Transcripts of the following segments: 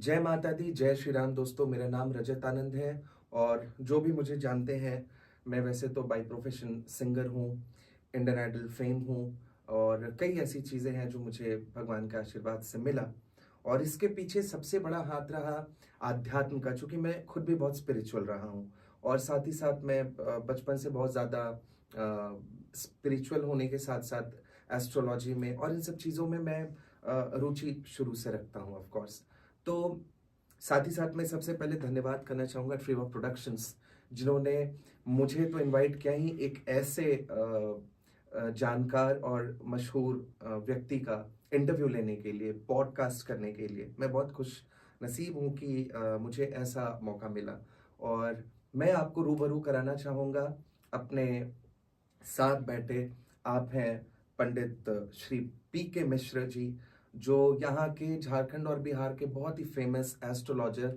जय माता दी, जय श्री राम। दोस्तों, मेरा नाम रजत आनंद है और जो भी मुझे जानते हैं, मैं वैसे तो बाय प्रोफेशन सिंगर हूँ, इंडियन आइडल फेम हूँ और कई ऐसी चीज़ें हैं जो मुझे भगवान के आशीर्वाद से मिला। और इसके पीछे सबसे बड़ा हाथ रहा आध्यात्म का, चूँकि मैं खुद भी बहुत स्पिरिचुअल रहा हूँ और साथ ही साथ मैं बचपन से बहुत ज़्यादा स्पिरिचुअल होने के साथ-साथ एस्ट्रोलॉजी में और इन सब चीज़ों में मैं रुचि शुरू से रखता हूँ ऑफ कोर्स। तो साथ ही साथ मैं सबसे पहले धन्यवाद करना चाहूँगा ट्रीवा प्रोडक्शंस, जिन्होंने मुझे तो इनवाइट किया ही एक ऐसे जानकार और मशहूर व्यक्ति का इंटरव्यू लेने के लिए, पॉडकास्ट करने के लिए। मैं बहुत खुश नसीब हूँ कि मुझे ऐसा मौका मिला और मैं आपको रूबरू कराना चाहूँगा अपने साथ बैठे। आप हैं पंडित श्री पी.के. मिश्र जी, जो यहाँ के झारखंड और बिहार के बहुत ही फेमस एस्ट्रोलॉजर,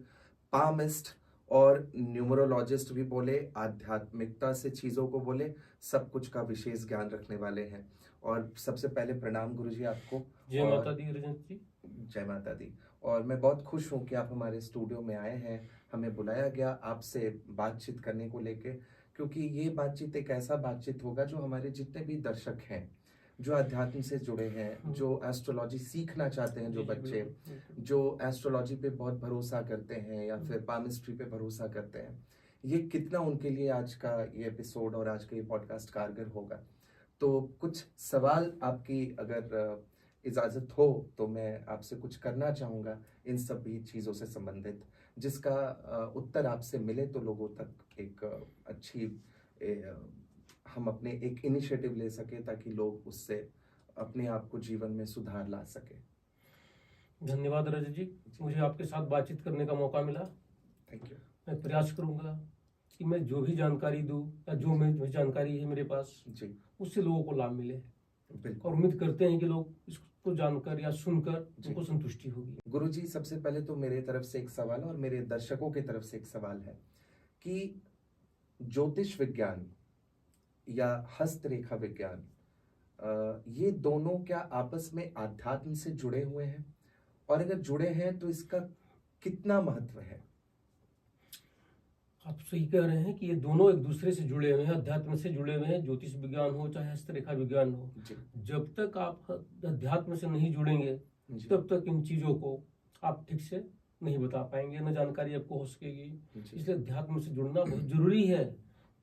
पामिस्ट और न्यूमरोलॉजिस्ट भी बोले, आध्यात्मिकता से चीज़ों को बोले, सब कुछ का विशेष ज्ञान रखने वाले हैं। और सबसे पहले प्रणाम गुरुजी आपको। जय माता दी रजत जी। जय माता दी। और मैं बहुत खुश हूँ कि आप हमारे स्टूडियो में आए हैं। हमें बुलाया गया आपसे बातचीत करने को लेके, क्योंकि ये बातचीत एक ऐसा बातचीत होगा जो हमारे जितने भी दर्शक हैं, जो अध्यात्म से जुड़े हैं, जो एस्ट्रोलॉजी सीखना चाहते हैं, जो जी, जी, बच्चे बिल्कुल, बिल्कुल। जो एस्ट्रोलॉजी पे बहुत भरोसा करते हैं या फिर पामिस्ट्री पे भरोसा करते हैं, ये कितना उनके लिए आज का ये एपिसोड और आज का ये पॉडकास्ट कारगर होगा। तो कुछ सवाल आपकी अगर इजाज़त हो तो मैं आपसे कुछ करना चाहूँगा इन सभी चीज़ों से संबंधित, जिसका उत्तर आपसे मिले तो लोगों तक एक अच्छी हम अपने एक इनिशिएटिव ले सके ताकि लोग उससे अपने आप को जीवन में सुधार ला सके। धन्यवाद रजत जी, मुझे आपके साथ बातचीत करने का मौका मिला। Thank you. मैं प्रयास करूंगा कि मैं जो भी जानकारी दूं या जो जानकारी है मेरे पास, जी, उससे लोगों को लाभ मिले। और बिल्कुल। उम्मीद करते हैं कि लोग इसको जानकर या सुनकर जी। उनको संतुष्टि होगी। गुरुजी, सबसे पहले तो मेरे तरफ से एक सवाल और मेरे दर्शकों की तरफ से एक सवाल है कि ज्योतिष विज्ञान या हस्तरेखा विज्ञान, ये दोनों क्या आपस में आध्यात्म से जुड़े हुए हैं? और अगर जुड़े हैं तो इसका कितना महत्व है? आप सही कह रहे हैं कि ये दोनों एक दूसरे से जुड़े हुए हैं, अध्यात्म से जुड़े हुए हैं। ज्योतिष विज्ञान हो चाहे हस्तरेखा विज्ञान हो, जी, जब तक आप अध्यात्म से नहीं जुड़ेंगे जी, तब तक इन चीजों को आप ठीक से नहीं बता पाएंगे, न जानकारी आपको हो सकेगी। जी, इसलिए अध्यात्म से जुड़ना बहुत जरूरी है,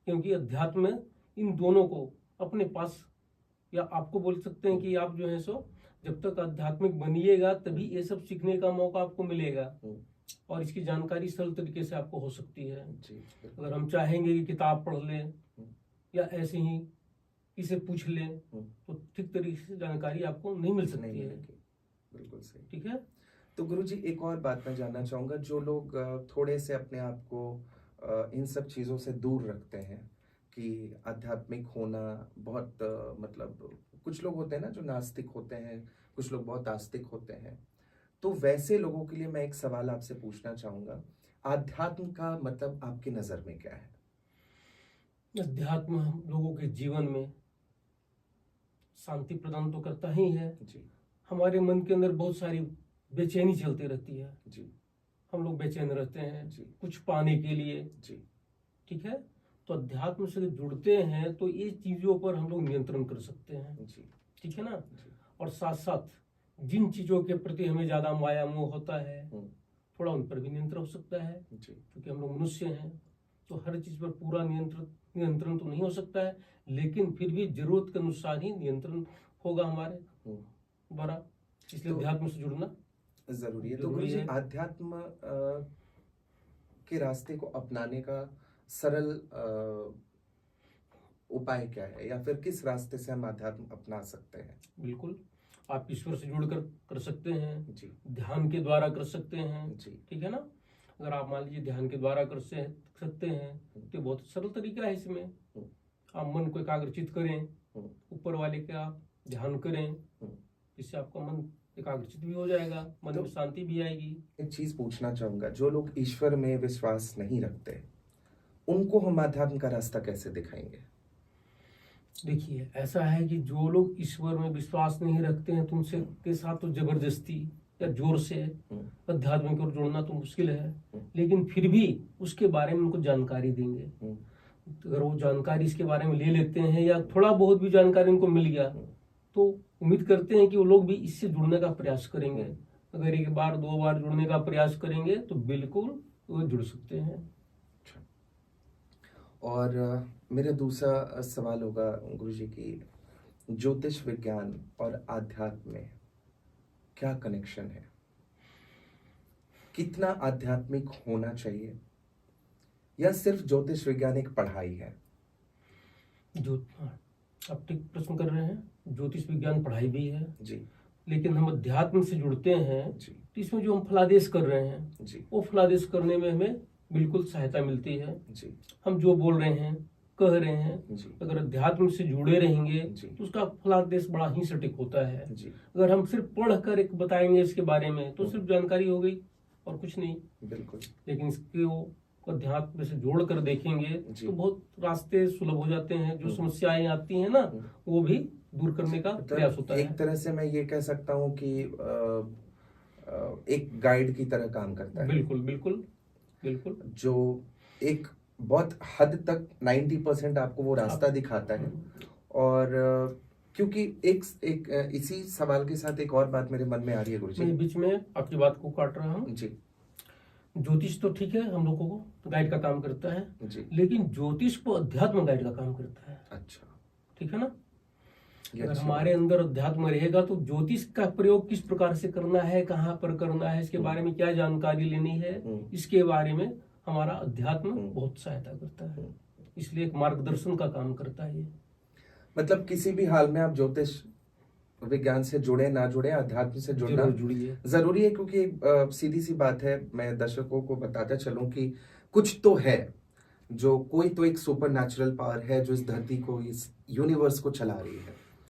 क्योंकि अध्यात्म में इन दोनों को अपने पास, या आपको बोल सकते हैं कि आप जो है सो जब तक आध्यात्मिक बनिएगा तभी ये सब सीखने का मौका आपको मिलेगा और इसकी जानकारी सरल तरीके से आपको हो सकती है। जी, अगर हम चाहेंगे कि किताब पढ़ लें हम्म, या ऐसे ही इसे पूछ लें हम्म, तो ठीक तरीके से जानकारी आपको नहीं मिल नहीं सकती है। मिलेगी। बिल्कुल सही। ठीक है। तो गुरुजी, एक और बात मैं जानना चाहूँगा। जो लोग थोड़े से अपने आप को इन सब चीज़ों से दूर रखते हैं कि आध्यात्मिक होना बहुत मतलब कुछ लोग होते हैं ना जो नास्तिक होते हैं, कुछ लोग बहुत आस्तिक होते हैं। तो वैसे लोगों के लिए मैं एक सवाल आपसे पूछना चाहूँगा, आध्यात्म का मतलब आपकी नज़र में क्या है? अध्यात्म हम लोगों के जीवन में शांति प्रदान तो करता ही है। जी, हमारे मन के अंदर बहुत सारी बेचैनी चलती रहती है, जी, हम लोग बेचैन रहते हैं जी, कुछ पाने के लिए। जी, ठीक है। तो अध्यात्म से जुड़ते हैं तो ये चीजों पर हम लोग नियंत्रण कर सकते हैं। जी, ठीक है ना। जी, और साथ साथ जिन चीजों के प्रति हमें ज्यादा माया मोह होता है, हम्म, थोड़ा उन पर भी नियंत्रण हो सकता है, जी, क्योंकि हम लोग मनुष्य हैं। तो हर चीज पर पूरा नियंत्रण तो नहीं हो सकता है, लेकिन फिर भी जरूरत के अनुसार ही नियंत्रण होगा हमारे हम्म। द्वारा। इसलिए तो अध्यात्म से जुड़ना ज़रूरी है। तो जरूरी गुरुजी, है। आध्यात्म के रास्ते को अपनाने का सरल उपाय क्या है, या फिर किस रास्ते से हम आध्यात्म अपना सकते हैं? बिल्कुल, आप ईश्वर से जुड़कर कर सकते हैं, जी, ध्यान के द्वारा कर सकते हैं। जी, ठीक है ना। अगर आप मान लीजिए ध्यान के द्वारा कर सकते हैं तो बहुत सरल तरीका है इसमें। हम्म, आप मन को एकाग्रचित करें, हम्म, ऊपर वाले का आप ध्यान करें, हम्म। इससे आपका मन एकाग्रचित भी हो जाएगा, मन तो में शांति भी आएगी। एक चीज पूछना चाहूंगा, जो लोग ईश्वर में विश्वास नहीं रखते, उनको हम आध्यात्म का रास्ता कैसे दिखाएंगे? देखिए, ऐसा है कि जो लोग ईश्वर में विश्वास नहीं रखते हैं तो उनसे के साथ तो जबरदस्ती या जोर से अध्यात्म की ओर जोड़ना तो मुश्किल है, लेकिन फिर भी उसके बारे में उनको जानकारी देंगे। अगर वो जानकारी इसके बारे में ले लेते हैं या थोड़ा बहुत भी जानकारी उनको मिल गया तो उम्मीद करते हैं कि वो लोग भी इससे जुड़ने का प्रयास करेंगे। अगर एक बार दो बार जुड़ने का प्रयास करेंगे तो बिल्कुल वो जुड़ सकते हैं। और मेरा दूसरा सवाल होगा गुरुजी की, ज्योतिष विज्ञान और आध्यात्म में क्या कनेक्शन है? कितना आध्यात्मिक होना चाहिए, या सिर्फ ज्योतिष विज्ञान एक पढ़ाई है? आप ठीक प्रश्न कर रहे हैं। ज्योतिष विज्ञान पढ़ाई भी है जी, लेकिन हम अध्यात्म से जुड़ते हैं जी, तो इसमें जो हम फलादेश कर रहे हैं जी, वो फलादेश करने में हमें बिल्कुल सहायता मिलती है। जी, हम जो बोल रहे हैं, कह रहे हैं, जी, अगर अध्यात्म से जुड़े रहेंगे जी, तो उसका फलादेश बड़ा ही सटीक होता है। जी, अगर हम सिर्फ पढ़ कर एक बताएंगे इसके बारे में तो सिर्फ जानकारी हो गई और कुछ नहीं। बिल्कुल, लेकिन इसको अध्यात्म से जोड़ कर देखेंगे जी। तो बहुत रास्ते सुलभ हो जाते हैं। जो समस्याएं आती हैं ना वो भी दूर करने का प्रयास होता एक है। तरह से मैं ये कह सकता हूँ कि एक गाइड की तरह काम करता है, बिल्कुल बिल्कुल बिल्कुल। जो एक बहुत हद तक 90% आपको वो रास्ता दिखाता है। और क्योंकि एक इसी सवाल के साथ एक और बात मेरे मन में आ रही है गुरुजी। मैं बीच में आपकी बात को काट रहा हूँ। जी, ज्योतिष तो ठीक है, हम लोगों को गाइड का काम करता है, जी, लेकिन ज्योतिष को अध्यात्म गाइड का काम करता है। अच्छा, ठीक है ना? ये अगर अच्छी हमारे अंदर अध्यात्म रहेगा तो ज्योतिष का प्रयोग किस प्रकार से करना है, कहाँ पर करना है, इसके बारे में क्या जानकारी लेनी है, इसके बारे में हमारा अध्यात्म बहुत सहायता करता है। इसलिए एक मार्गदर्शन का काम करता है ये। मतलब किसी भी हाल में आप ज्योतिष विज्ञान से जुड़े ना जुड़े, अध्यात्म से जुड़ना जरूर जुड़िए। जरूरी है। क्योंकि सीधी सी बात है, मैं दर्शकों को बताता चलूं कि कुछ तो है, जो कोई तो एक सुपर नेचुरल पावर है जो इस धरती को, इस यूनिवर्स को चला रही है।